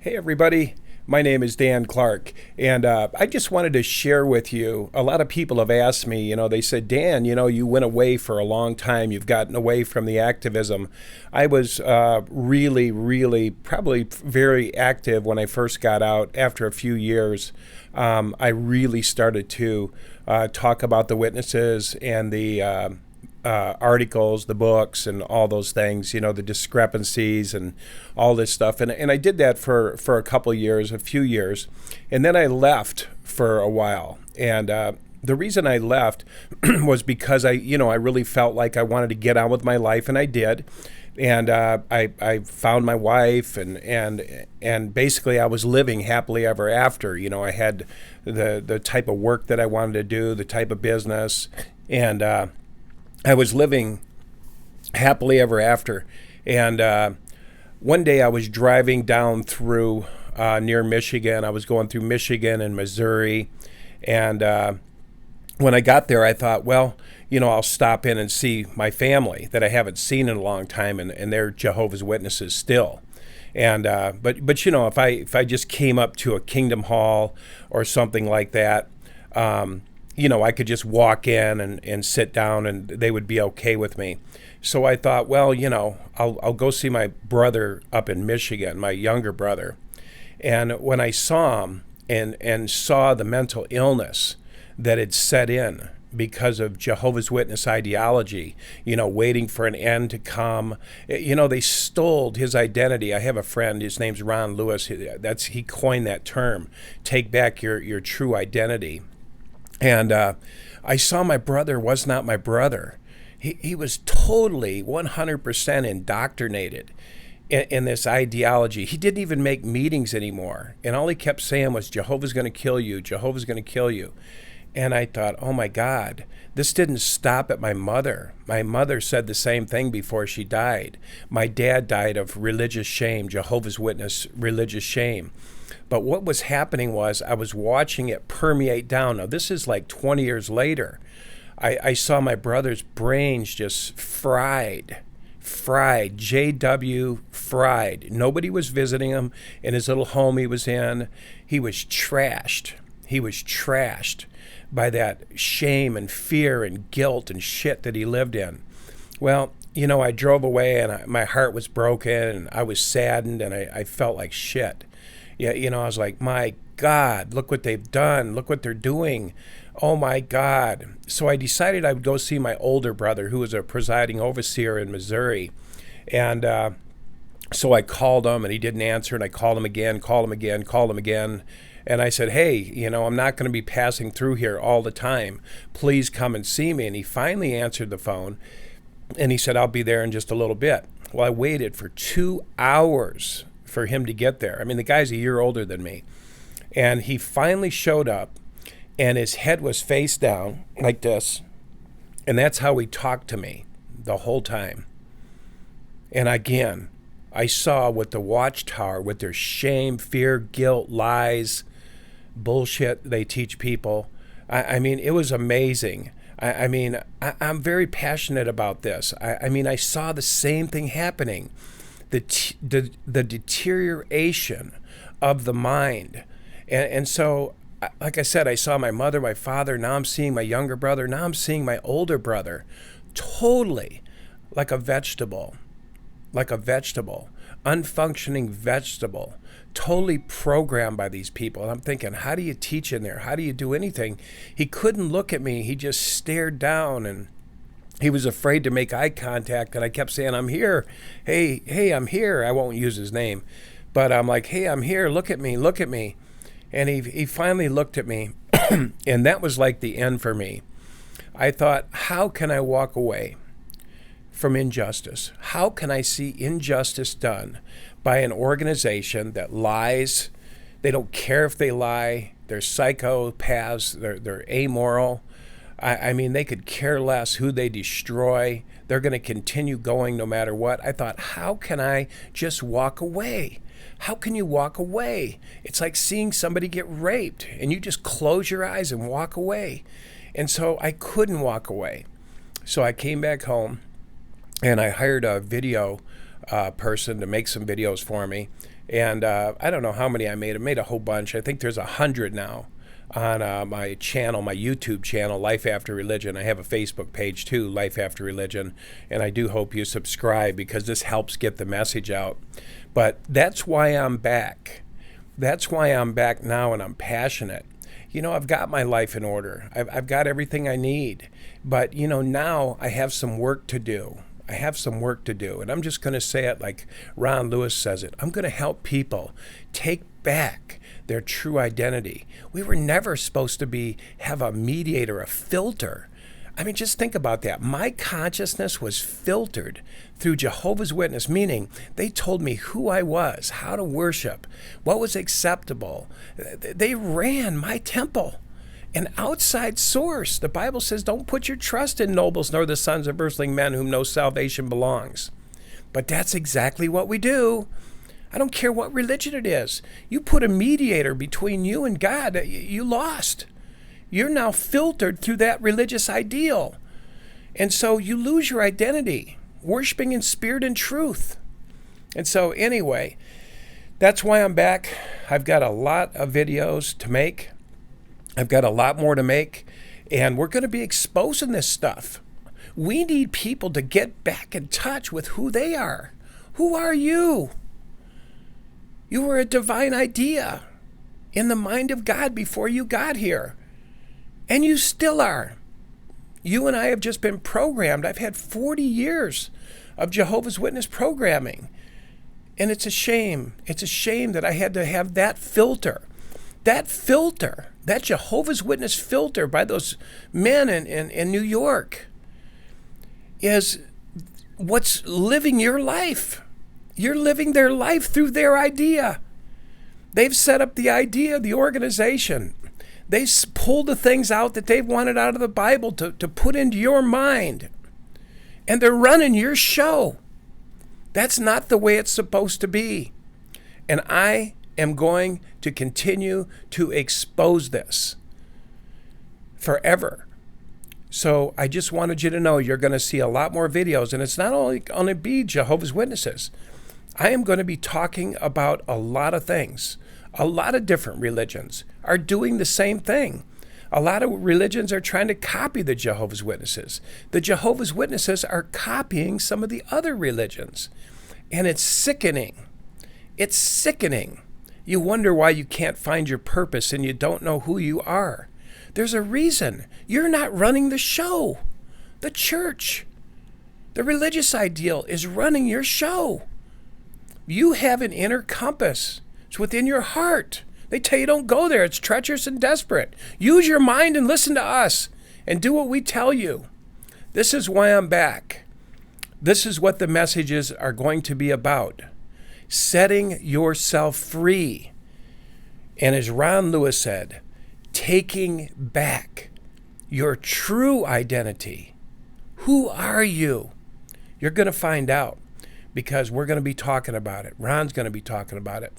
Hey, everybody. My name is Dan Clark, and I just wanted to share with you. A lot of people have asked me, they said, Dan, you went away for a long time. You've gotten away from the activism. I was really, probably very active when I first got out. After a few years, I really started to talk about the witnesses and the articles, the books, and all those things, the discrepancies and all this stuff. And I did that for a couple of years, a few years. And then I left for a while. And the reason I left was because I really felt like I wanted to get on with my life, and I did. And I found my wife, and basically I was living happily ever after. I had the type of work that I wanted to do, the type of business, and I was living happily ever after. And one day I was driving down through near Michigan. I was going through Michigan and Missouri. And when I got there, I thought, well, I'll stop in and see my family that I haven't seen in a long time, and they're Jehovah's Witnesses still. And but if I just came up to a Kingdom Hall or something like that, I could just walk in and sit down, and they would be okay with me. So I thought, well, I'll go see my brother up in Michigan, my younger brother. And when I saw him and saw the mental illness that had set in because of Jehovah's Witness ideology, waiting for an end to come, they stole his identity. I have a friend, his name's Ron Lewis. He coined that term, take back your true identity. And I saw my brother was not my brother. He was totally 100% indoctrinated in this ideology. He didn't even make meetings anymore. And all he kept saying was, Jehovah's going to kill you. Jehovah's going to kill you. And I thought, oh my God, this didn't stop at my mother. My mother said the same thing before she died. My dad died of religious shame, Jehovah's Witness religious shame. But what was happening was I was watching it permeate down. Now, this is like 20 years later. I saw my brother's brains just fried, JW fried. Nobody was visiting him in his little home he was in. He was trashed. He was trashed by that shame and fear and guilt and shit that he lived in. Well, I drove away, and my heart was broken, and I was saddened, and I felt like shit. Yeah, I was like, my God, look what they've done. Look what they're doing. Oh, my God. So I decided I would go see my older brother, who was a presiding overseer in Missouri. And so I called him, and he didn't answer, and I called him again. And I said, hey, I'm not going to be passing through here all the time. Please come and see me. And he finally answered the phone, and he said, I'll be there in just a little bit. Well, I waited for 2 hours for him to get there. I mean, the guy's a year older than me. And he finally showed up, and his head was face down like this. And that's how he talked to me the whole time. And again, I saw with the watchtower, with their shame, fear, guilt, lies, bullshit they teach people. I mean, it was amazing. I'm very passionate about this. I saw the same thing happening. The deterioration of the mind. And so, like I said, I saw my mother, my father. Now I'm seeing my younger brother. Now I'm seeing my older brother totally like a vegetable, unfunctioning vegetable, totally programmed by these people. And I'm thinking, how do you teach in there? How do you do anything? He couldn't look at me. He just stared down, and he was afraid to make eye contact, and I kept saying, I'm here. Hey, I'm here. I won't use his name. But I'm like, hey, I'm here. Look at me. And he finally looked at me, and that was like the end for me. I thought, how can I walk away from injustice? How can I see injustice done by an organization that lies? They don't care if they lie. They're psychopaths. They're amoral. I mean, they could care less who they destroy. They're going to continue going no matter what. I thought, how can I just walk away? How can you walk away? It's like seeing somebody get raped, and you just close your eyes and walk away. And so I couldn't walk away. So I came back home, and I hired a video person to make some videos for me. And I don't know how many I made. I made a whole bunch. I think there's 100 now on my channel, my YouTube channel, Life After Religion. I have a Facebook page too, Life After Religion. And I do hope you subscribe because this helps get the message out. But that's why I'm back. That's why I'm back now, and I'm passionate. You know, I've got my life in order. I've got everything I need. But, you know, now I have some work to do. I have some work to do. And I'm just going to say it like Ron Lewis says it. I'm going to help people take back their true identity. We were never supposed to have a mediator, a filter. I mean, just think about that. My consciousness was filtered through Jehovah's Witness, meaning they told me who I was, how to worship, what was acceptable. They ran my temple. An outside source. The Bible says, don't put your trust in nobles nor the sons of earthly men whom no salvation belongs. But that's exactly what we do. I don't care what religion it is. You put a mediator between you and God, you lost. You're now filtered through that religious ideal. And so you lose your identity, worshiping in spirit and truth. And so anyway, that's why I'm back. I've got a lot of videos to make. I've got a lot more to make. And we're going to be exposing this stuff. We need people to get back in touch with who they are. Who are you? You were a divine idea in the mind of God before you got here. And you still are. You and I have just been programmed. I've had 40 years of Jehovah's Witness programming. And it's a shame. It's a shame that I had to have that filter. That filter, that Jehovah's Witness filter by those men in New York is what's living your life. You're living their life through their idea. They've set up the idea, the organization. They pulled the things out that they've wanted out of the Bible to put into your mind. And they're running your show. That's not the way it's supposed to be. And I am going to continue to expose this forever. So I just wanted you to know you're going to see a lot more videos. And it's not only going to be Jehovah's Witnesses. I am going to be talking about a lot of things. A lot of different religions are doing the same thing. A lot of religions are trying to copy the Jehovah's Witnesses. The Jehovah's Witnesses are copying some of the other religions. And it's sickening. It's sickening. You wonder why you can't find your purpose and you don't know who you are. There's a reason. You're not running the show. The church, the religious ideal is running your show. You have an inner compass. It's within your heart. They tell you don't go there. It's treacherous and desperate. Use your mind and listen to us and do what we tell you. This is why I'm back. This is what the messages are going to be about. Setting yourself free. And as Ron Lewis said, taking back your true identity. Who are you? You're going to find out because we're going to be talking about it. Ron's going to be talking about it.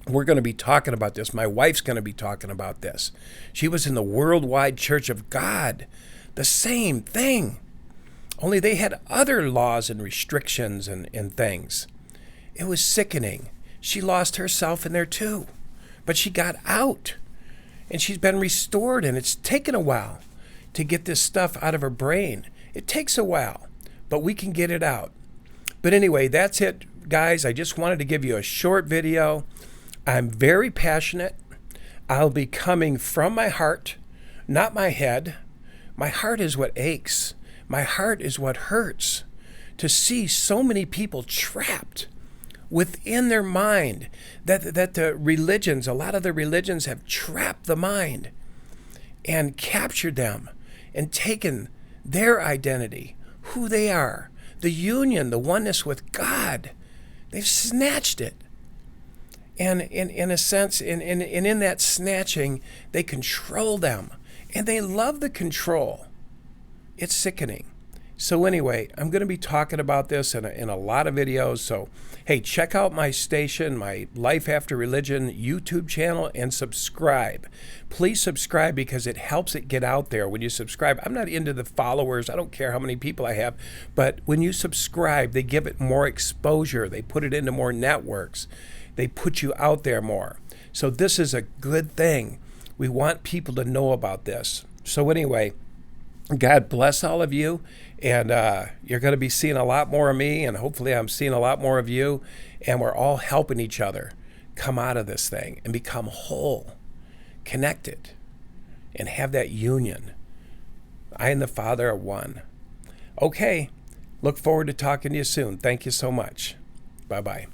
We're going to be talking about this. My wife's going to be talking about this. She was in the Worldwide Church of God. The same thing. Only they had other laws and restrictions and things. It was sickening. She lost herself in there too. But she got out. And she's been restored. And it's taken a while to get this stuff out of her brain. It takes a while. But we can get it out. But anyway, that's it, guys. I just wanted to give you a short video. I'm very passionate. I'll be coming from my heart, not my head. My heart is what aches. My heart is what hurts. To see so many people trapped within their mind, that the religions, a lot of the religions have trapped the mind and captured them and taken their identity, who they are, the union, the oneness with God. They've snatched it. And in a sense, in that snatching, they control them. And they love the control. It's sickening. So anyway, I'm going to be talking about this in a lot of videos. So, hey, check out my station, my Life After Religion YouTube channel, and subscribe. Please subscribe because it helps it get out there. When you subscribe, I'm not into the followers. I don't care how many people I have. But when you subscribe, they give it more exposure. They put it into more networks. They put you out there more. So this is a good thing. We want people to know about this. So anyway, God bless all of you, and you're going to be seeing a lot more of me, and hopefully I'm seeing a lot more of you, and we're all helping each other come out of this thing and become whole, connected, and have that union. I and the Father are one. Okay, look forward to talking to you soon. Thank you so much. Bye-bye.